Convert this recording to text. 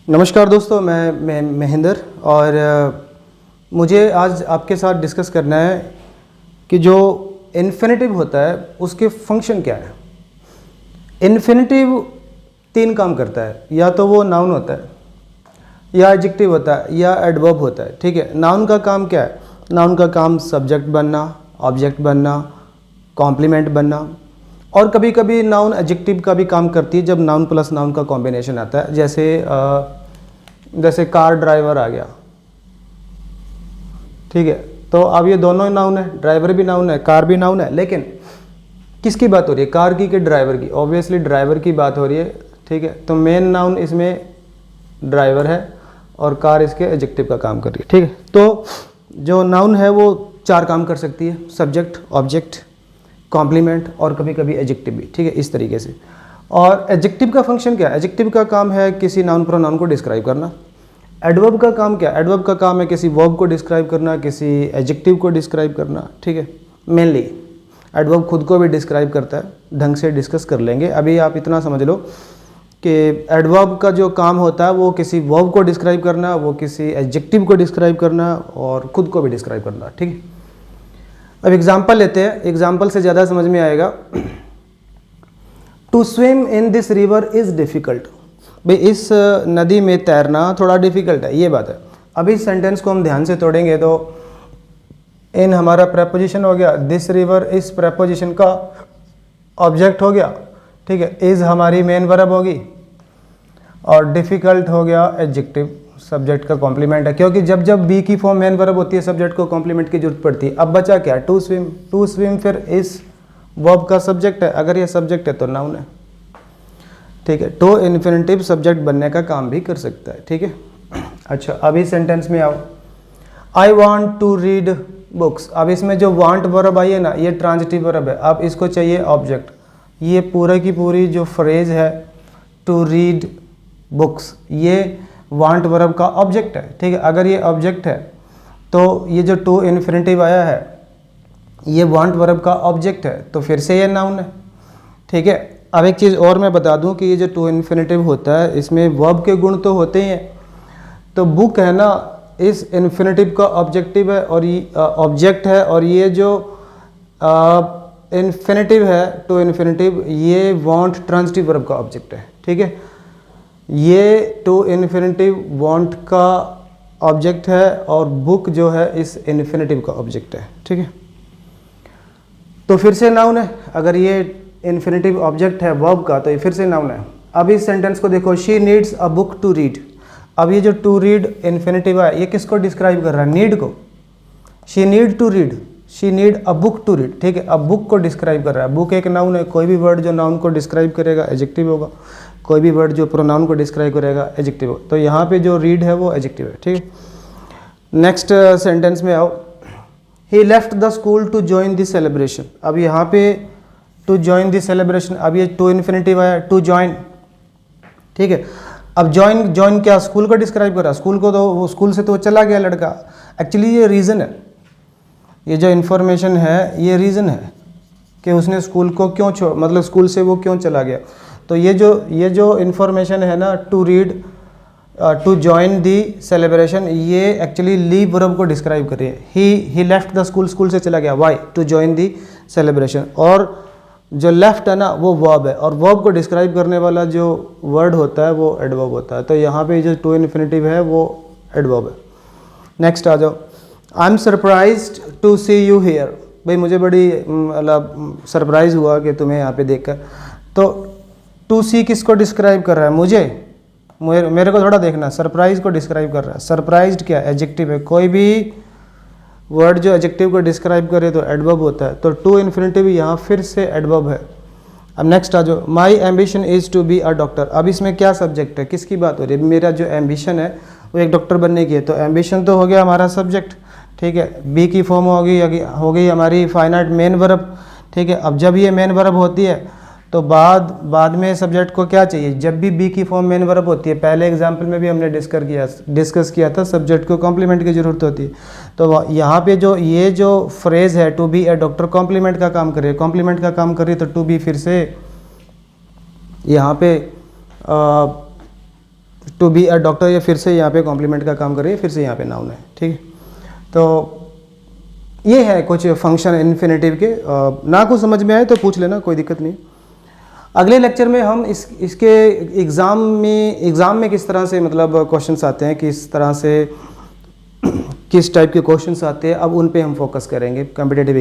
नमस्कार दोस्तों, मैं महेंद्र और मुझे आज आपके साथ डिस्कस करना है कि जो इन्फिनेटिव होता है उसके फंक्शन क्या है। इन्फिनेटिव 3 काम करता है, या तो वो नाउन होता है, या एडजेक्टिव होता है, या एडवर्ब होता है। ठीक है, नाउन का काम क्या है? नाउन का काम सब्जेक्ट बनना, ऑब्जेक्ट बनना, कॉम्प्लीमेंट बनना, और कभी कभी नाउन एडजेक्टिव का भी काम करती है जब नाउन प्लस नाउन का कॉम्बिनेशन आता है। जैसे कार ड्राइवर आ गया। ठीक है, तो अब ये दोनों नाउन है, ड्राइवर भी नाउन है, कार भी नाउन है, लेकिन किसकी बात हो रही है, कार की कि ड्राइवर की? ऑब्वियसली ड्राइवर की बात हो रही है। ठीक है, तो मेन नाउन इसमें ड्राइवर है और कार इसके एडजेक्टिव का काम कर रही है। ठीक है, तो जो नाउन है वो 4 काम कर सकती है, सब्जेक्ट, ऑब्जेक्ट, कॉम्प्लीमेंट और कभी कभी एडजेक्टिव भी। ठीक है, इस तरीके से। और एडजेक्टिव का फंक्शन क्या है? एडजेक्टिव का काम है किसी नाउन प्रोनाउन को डिस्क्राइब करना। एडवर्ब का काम क्या है? एडवर्ब का काम है किसी वर्ब को डिस्क्राइब करना, किसी एडजेक्टिव को डिस्क्राइब करना। ठीक है, मेनली एडवर्ब खुद को भी डिस्क्राइब करता है, ढंग से डिस्कस कर लेंगे। अभी आप इतना समझ लो कि एडवर्ब का जो काम होता है वो किसी वर्ब को डिस्क्राइब करना, वो किसी एडजेक्टिव को डिस्क्राइब करना और खुद को भी डिस्क्राइब करना। ठीक है, अब एग्जाम्पल लेते हैं, एग्जाम्पल से ज़्यादा समझ में आएगा। To swim in this river is difficult. भाई इस नदी में तैरना थोड़ा डिफ़िकल्ट है, ये बात है। अब इस सेंटेंस को हम ध्यान से तोड़ेंगे तो इन हमारा प्रेपोजिशन हो गया, दिस रिवर इस प्रेपोजिशन का ऑब्जेक्ट हो गया। ठीक है, इज़ हमारी मेन वर्ब होगी और डिफ़िकल्ट हो गया एडजेक्टिव, सब्जेक्ट का कॉम्प्लीमेंट है, क्योंकि जब जब बी की फॉर्म मेन वर्ब होती है सब्जेक्ट को कॉम्प्लीमेंट की जरूरत पड़ती है। अब बचा क्या? To swim. टू स्विम फिर इस वर्ब का सब्जेक्ट है, अगर ये सब्जेक्ट है तो नाउन है। ठीक है, टू इन्फिनिटिव सब्जेक्ट बनने का काम भी कर सकता है। ठीक है, अच्छा अब इस सेंटेंस में आओ, I want to read books. अब इसमें जो वांट वर्ब आई है ना, ये ट्रांजिटिव वर्ब है। अब इसको चाहिए ऑब्जेक्ट। ये पूरा की पूरी जो फ्रेज है टू रीड बुक्स, ये वांट वर्ब का ऑब्जेक्ट है। ठीक है, अगर ये ऑब्जेक्ट है तो ये जो टू इन्फिनिटिव आया है ये वांट वर्ब का ऑब्जेक्ट है, तो फिर से ये नाउन है। ठीक है, अब एक चीज़ और मैं बता दूं कि ये जो टू इन्फिनिटिव होता है इसमें वर्ब के गुण तो होते ही हैं। तो बुक है ना, इस इन्फिनिटिव का ऑब्जेक्टिव है और ये ऑब्जेक्ट है, और ये जो इन्फिनिटिव है टू इन्फिनिटिव, ये वांट ट्रांजिटिव वर्ब का ऑब्जेक्ट है। ठीक है, ये टू इन्फिनिटिव वांट का ऑब्जेक्ट है और बुक जो है इस इन्फिनिटिव का ऑब्जेक्ट है। ठीक है, तो फिर से नाउन है। अगर ये इन्फिनिटिव ऑब्जेक्ट है वर्ब का तो ये फिर से नाउन है। अब इस सेंटेंस को देखो, she needs a book to read. अब ये जो टू रीड इन्फिनिटिव है ये किसको डिस्क्राइब कर रहा है? नीड को। She need to read, she need a book to read. ठीक है, अब बुक को डिस्क्राइब कर रहा है। बुक एक नाउन है, कोई भी वर्ड जो नाउन को डिस्क्राइब करेगा एडजेक्टिव होगा, कोई भी वर्ड जो प्रोनाउन को डिस्क्राइब करेगा एडजेक्टिव होगा। तो यहाँ पे जो रीड है वो एडजेक्टिव है। ठीक है, नेक्स्ट सेंटेंस में आओ, he left the school to join the celebration. अब यहाँ पे टू जॉइन द सेलिब्रेशन, अब ये टू इन्फिनिटिव आया, टू जॉइन। ठीक है, अब जॉइन क्या? स्कूल को डिस्क्राइब कर रहा है। स्कूल को तो वो स्कूल से तो चला गया लड़का। एक्चुअली ये रीज़न है, ये जो इन्फॉर्मेशन है ये रीज़न है कि उसने स्कूल को क्यों मतलब स्कूल से वो क्यों चला गया। तो ये जो इन्फॉर्मेशन है ना, to read, to join the celebration, ये एक्चुअली लीव वर्ब को डिस्क्राइब कर रही है। He left the school, school से चला गया। Why? To join the celebration. और जो लेफ्ट है ना वो वर्ब है, और वर्ब को डिस्क्राइब करने वाला जो वर्ड होता है वो एडवर्ब होता है। तो यहाँ पे जो टू इन्फिनिटिव है वो एडवर्ब है। नेक्स्ट आ जाओ, I am surprised to see you here. भाई मुझे बड़ी मतलब सरप्राइज़ हुआ कि तुम्हें यहाँ पे देखकर। तो टू सी किसको डिस्क्राइब कर रहा है? मेरे को थोड़ा देखना, सरप्राइज को डिस्क्राइब कर रहा है। सरप्राइज्ड क्या? एडजेक्टिव है। कोई भी वर्ड जो एडजेक्टिव को डिस्क्राइब करे तो एडवर्ब होता है। तो टू इन्फिनिटिव यहाँ फिर से एडवर्ब है। अब नेक्स्ट आ जाओ, my ambition is to be a doctor. अब इसमें क्या सब्जेक्ट है, किसकी बात हो रही है? मेरा जो एम्बिशन है वो एक डॉक्टर बनने की है, तो एम्बिशन तो हो गया हमारा सब्जेक्ट। ठीक है, बी की फॉर्म हो गई हमारी फाइनाइट मेन वर्ब। ठीक है, अब जब ये मेन वर्ब होती है तो बाद में सब्जेक्ट को क्या चाहिए? जब भी बी की फॉर्म मेन वर्ब होती है, पहले एग्जाम्पल में भी हमने डिस्कस किया था, सब्जेक्ट को कॉम्प्लीमेंट की ज़रूरत होती है। तो यहाँ पे ये जो फ्रेज़ है to be a doctor, complement का काम कर रही है। कॉम्प्लीमेंट का काम कर रही है तो टू बी फिर से यहाँ पे टू बी अ डॉक्टर, ये फिर से यहाँ पे कॉम्प्लीमेंट का काम कर रही है, फिर से यहाँ पे नाउन है, ठीक है। तो ये है कुछ फंक्शन इन्फिनेटिव के। ना कुछ समझ में आए तो पूछ लेना, कोई दिक्कत नहीं। अगले लेक्चर में हम इसके एग्ज़ाम में किस तरह से मतलब क्वेश्चंस आते हैं, किस तरह से किस टाइप के क्वेश्चंस आते हैं, अब उन पे हम फोकस करेंगे कॉम्पिटिटिव